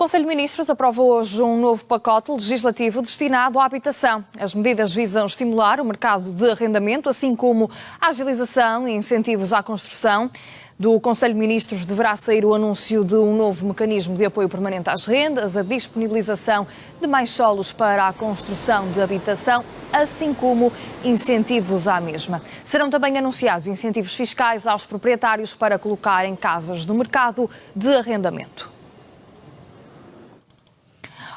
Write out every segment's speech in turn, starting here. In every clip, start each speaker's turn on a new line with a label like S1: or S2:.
S1: Conselho de Ministros aprova hoje um novo pacote legislativo destinado à habitação. As medidas visam estimular o mercado de arrendamento, assim como a agilização e incentivos à construção. Do Conselho de Ministros deverá sair o anúncio de um novo mecanismo de apoio permanente às rendas, a disponibilização de mais solos para a construção de habitação, assim como incentivos à mesma. Serão também anunciados incentivos fiscais aos proprietários para colocarem casas no mercado de arrendamento.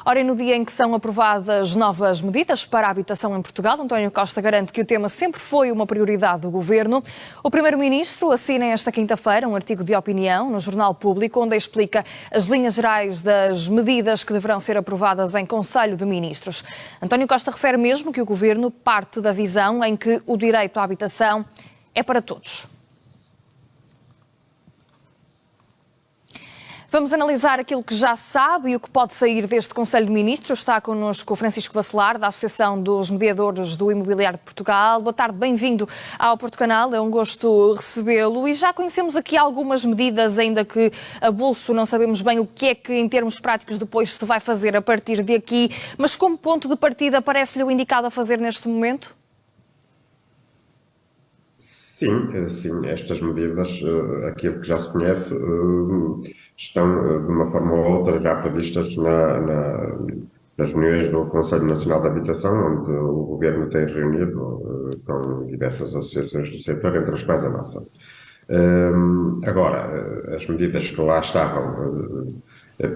S1: Ora, e no dia em que são aprovadas novas medidas para a habitação em Portugal, António Costa garante que o tema sempre foi uma prioridade do Governo. O Primeiro-Ministro assina esta quinta-feira um artigo de opinião no Jornal Público, onde explica as linhas gerais das medidas que deverão ser aprovadas em Conselho de Ministros. António Costa refere mesmo que o Governo parte da visão em que o direito à habitação é para todos. Vamos analisar aquilo que já se sabe e o que pode sair deste Conselho de Ministros. Está connosco o Francisco Bacelar, da Associação dos Mediadores do Imobiliário de Portugal. Boa tarde, bem-vindo ao Portucanal, é um gosto recebê-lo. E já conhecemos aqui algumas medidas, ainda que a bolso não sabemos bem o que é que, em termos práticos, depois se vai fazer a partir de aqui. Mas como ponto de partida, parece-lhe o indicado a fazer neste momento?
S2: Sim, estas medidas, aquilo que já se conhece, estão de uma forma ou outra já previstas nas reuniões do Conselho Nacional de Habitação, onde o Governo tem reunido com diversas associações do setor, entre as quais a nossa. Agora, as medidas que lá estavam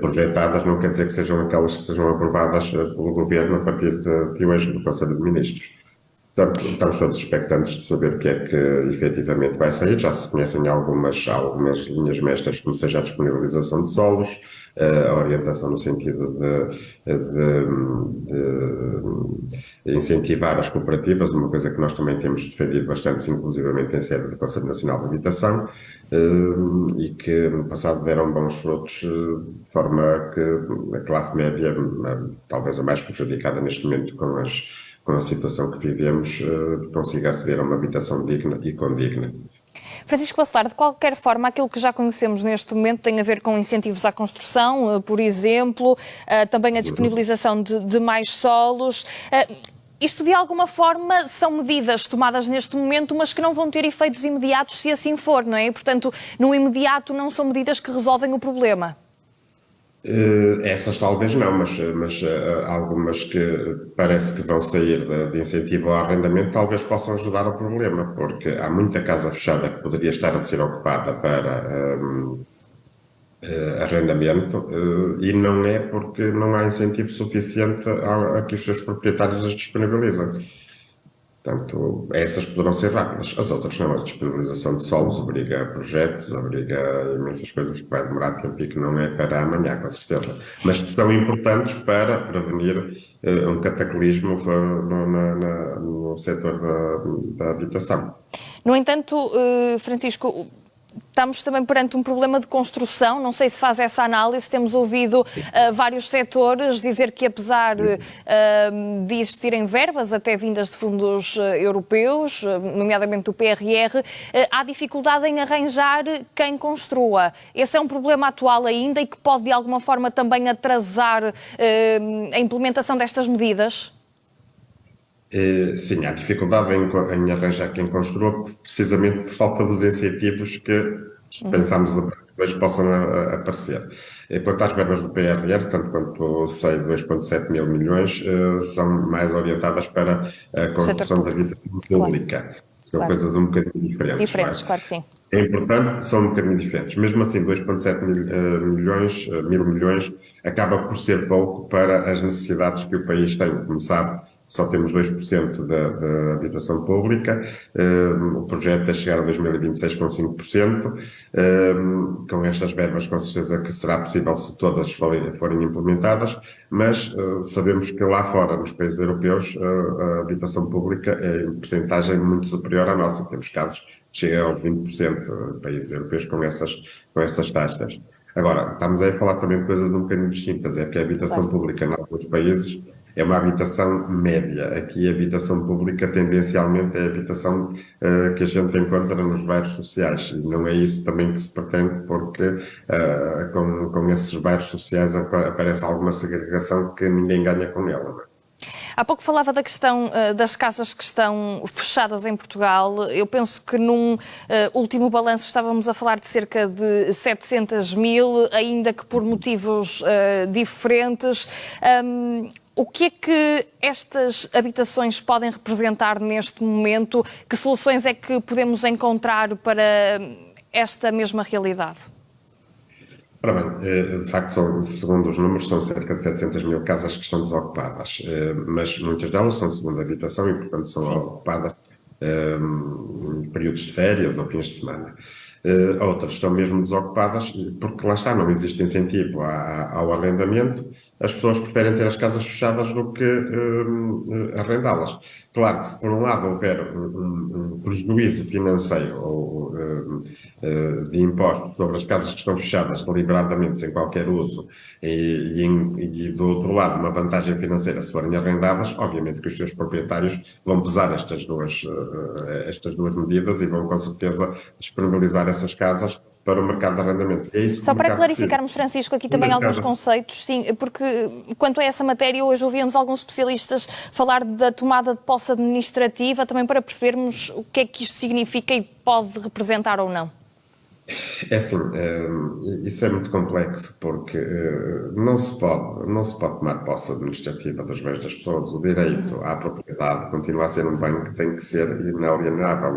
S2: projetadas não quer dizer que sejam aquelas que sejam aprovadas pelo Governo a partir de hoje no Conselho de Ministros. Portanto, estamos todos expectantes de saber o que é que efetivamente vai sair. Já se conhecem algumas linhas mestras, como seja a disponibilização de solos, a orientação no sentido de incentivar as cooperativas, uma coisa que nós também temos defendido bastante, inclusivamente em sede do Conselho Nacional de Habitação, e que no passado deram bons frutos, de forma que a classe média, talvez a mais prejudicada neste momento com a situação que vivemos, consiga aceder a uma habitação digna e condigna.
S1: Francisco Bacelar, de qualquer forma, aquilo que já conhecemos neste momento tem a ver com incentivos à construção, por exemplo, também a disponibilização de mais solos. Isto, de alguma forma, são medidas tomadas neste momento, mas que não vão ter efeitos imediatos se assim for, não é? E, portanto, no imediato não são medidas que resolvem o problema.
S2: Essas talvez não, mas algumas que parece que vão sair de incentivo ao arrendamento talvez possam ajudar ao problema, porque há muita casa fechada que poderia estar a ser ocupada para arrendamento, e não é porque não há incentivo suficiente a que os seus proprietários as disponibilizem. Portanto, essas poderão ser rápidas, as outras não. A disponibilização de solos obriga a projetos, obriga a imensas coisas que vai demorar tempo e que não é para amanhã, com certeza. Mas que são importantes para prevenir um cataclismo no setor da habitação.
S1: No entanto, Francisco, estamos também perante um problema de construção, não sei se faz essa análise, temos ouvido vários setores dizer que apesar de existirem verbas até vindas de fundos europeus, nomeadamente do PRR, há dificuldade em arranjar quem construa. Esse é um problema atual ainda e que pode de alguma forma também atrasar a implementação destas medidas?
S2: Sim, há dificuldade em arranjar quem construa, precisamente por falta dos incentivos que pensamos depois possam aparecer. Quanto às verbas do PRR, tanto quanto sei, 2,7 mil milhões, são mais orientadas para a construção da habitação pública. Claro. São coisas um bocadinho diferentes.
S1: Diferentes, claro que sim.
S2: É importante, são um bocadinho diferentes. Mesmo assim, 2,7 mil milhões acaba por ser pouco para as necessidades que o país tem. Como sabe, só temos 2% da habitação pública, o projeto é chegar a 2026 com 5%, com estas verbas com certeza que será possível se todas forem implementadas, mas sabemos que lá fora, nos países europeus, a habitação pública é em percentagem muito superior à nossa. Temos casos que chegam aos 20% de países europeus com essas taxas. Agora, estamos aí a falar também de coisas um bocadinho distintas, é que a habitação pública em alguns países é uma habitação média. Aqui a habitação pública tendencialmente é a habitação que a gente encontra nos bairros sociais. E não é isso também que se pretende, porque com esses bairros sociais aparece alguma segregação que ninguém ganha com ela. Não é?
S1: Há pouco falava da questão das casas que estão fechadas em Portugal. Eu penso que num último balanço estávamos a falar de cerca de 700 mil, ainda que por motivos diferentes. O que é que estas habitações podem representar neste momento? Que soluções é que podemos encontrar para esta mesma realidade?
S2: Ora bem, de facto, segundo os números, são cerca de 700 mil casas que estão desocupadas, mas muitas delas são segunda habitação e, portanto, são ocupadas em períodos de férias ou fins de semana. Outras estão mesmo desocupadas porque lá está, não existe incentivo ao arrendamento, as pessoas preferem ter as casas fechadas do que arrendá-las. Claro que se por um lado houver um prejuízo financeiro ou de impostos sobre as casas que estão fechadas deliberadamente, sem qualquer uso, e do outro lado uma vantagem financeira se forem arrendadas, obviamente que os seus proprietários vão pesar estas duas medidas e vão com certeza disponibilizar essas casas para o mercado de arrendamento. É isso.
S1: Só para clarificarmos, Francisco, aqui também alguns conceitos, sim, porque quanto a essa matéria, hoje ouvimos alguns especialistas falar da tomada de posse administrativa, também para percebermos o que é que isto significa e pode representar ou não.
S2: É assim, isso é muito complexo porque não se pode tomar posse administrativa dos bens das pessoas. O direito à propriedade continua a ser um bem que tem que ser inalienável.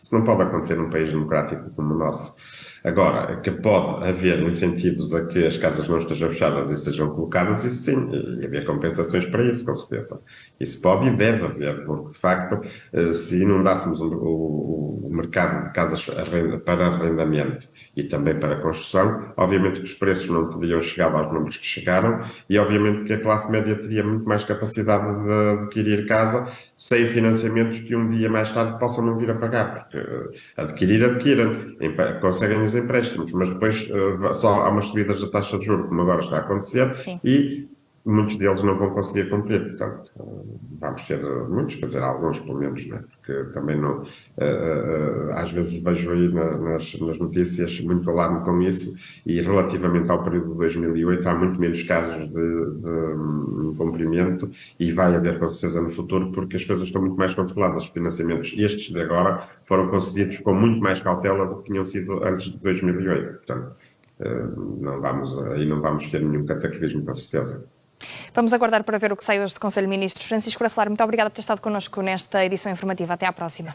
S2: Isso não pode acontecer num país democrático como o nosso. Agora, que pode haver incentivos a que as casas não estejam fechadas e sejam colocadas, isso sim, e haver compensações para isso, com certeza. Isso pode e deve haver, porque de facto, se inundássemos o mercado de casas para arrendamento e também para construção, obviamente que os preços não teriam chegado aos números que chegaram e obviamente que a classe média teria muito mais capacidade de adquirir casa sem financiamentos que um dia mais tarde possam não vir a pagar, porque adquirem, conseguem os empréstimos, mas depois só há umas subidas da taxa de juros, como agora está a acontecer,
S1: sim,
S2: e muitos deles não vão conseguir cumprir. Portanto, vamos ter muitos, quer dizer, alguns pelo menos, né? Porque também não. Às vezes vejo aí nas notícias muito alarme com isso, e relativamente ao período de 2008 há muito menos casos de incumprimento, e vai haver com certeza no futuro, porque as coisas estão muito mais controladas. Os financiamentos, estes de agora, foram concedidos com muito mais cautela do que tinham sido antes de 2008. Portanto, não vamos ter nenhum cataclismo, com certeza.
S1: Vamos aguardar para ver o que sai hoje do Conselho de Ministros. Francisco Bacelar, muito obrigada por ter estado connosco nesta edição informativa. Até à próxima.